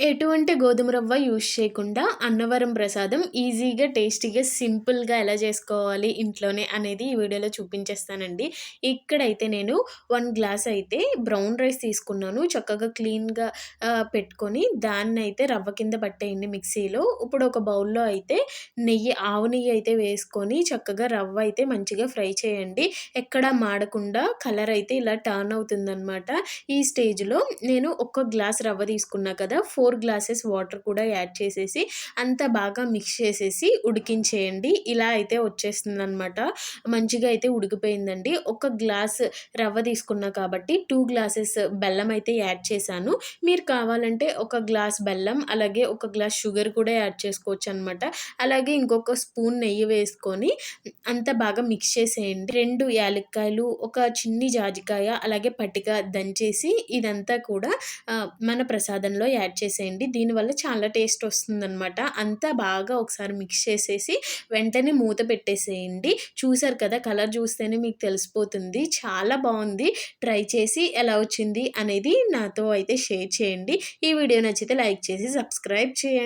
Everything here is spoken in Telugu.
ఎటువంటి గోధుమ రవ్వ యూజ్ చేయకుండా అన్నవరం ప్రసాదం ఈజీగా, టేస్టీగా, సింపుల్‌గా ఎలా చేసుకోవాలి ఇంట్లోనే అనేది ఈ వీడియోలో చూపించేస్తానండి. ఇక్కడైతే నేను 1 గ్లాస్ అయితే బ్రౌన్ రైస్ తీసుకున్నాను. చక్కగా క్లీన్‌గా పెట్టుకొని దాన్నయితే రవ్వ కింద పట్టేయండి మిక్సీలో. ఇప్పుడు ఒక బౌల్‌లో అయితే ఆవు నెయ్యి అయితే వేసుకొని చక్కగా రవ్వ అయితే మంచిగా ఫ్రై చేయండి. ఎక్కడా మాడకుండా కలర్ అయితే ఇలా టర్న్ అవుతుందనమాట. ఈ స్టేజ్‌లో నేను ఒక గ్లాస్ రవ్వ తీసుకున్నా కదా! 4 గ్లాసెస్ వాటర్ కూడా యాడ్ చేసేసి అంతా బాగా మిక్స్ చేసేసి ఉడికించేయండి. ఇలా అయితే వచ్చేస్తుందనమాట. మంచిగా అయితే ఉడికిపోయిందండి. ఒక గ్లాస్ రవ్వ తీసుకున్నా కాబట్టి 2 గ్లాసెస్ బెల్లం అయితే యాడ్ చేశాను. మీరు కావాలంటే ఒక గ్లాస్ బెల్లం, అలాగే ఒక గ్లాస్ షుగర్ కూడా యాడ్ చేసుకోవచ్చనమాట. అలాగే ఇంకొక స్పూన్ నెయ్యి వేసుకొని అంతా బాగా మిక్స్ చేసేయండి. 2 యాలక్కాయలు, ఒక చిన్ని జాజికాయ, అలాగే పటిక దంచేసి ఇదంతా కూడా మన ప్రసాదంలో యాడ్ చేసేయండి. దీనివల్ల చాలా టేస్ట్ వస్తుందనమాట. అంతా బాగా ఒకసారి మిక్స్ చేసేసి వెంటనే మూత పెట్టేసేయండి. చూసారు కదా! కలర్ చూస్తేనే మీకు తెలిసిపోతుంది. చాలా బావుంది. ట్రై చేసి ఎలా వచ్చింది అనేది నాతో అయితే షేర్ చేయండి. ఈ వీడియో నచ్చితే లైక్ చేసి సబ్స్క్రైబ్ చేయండి.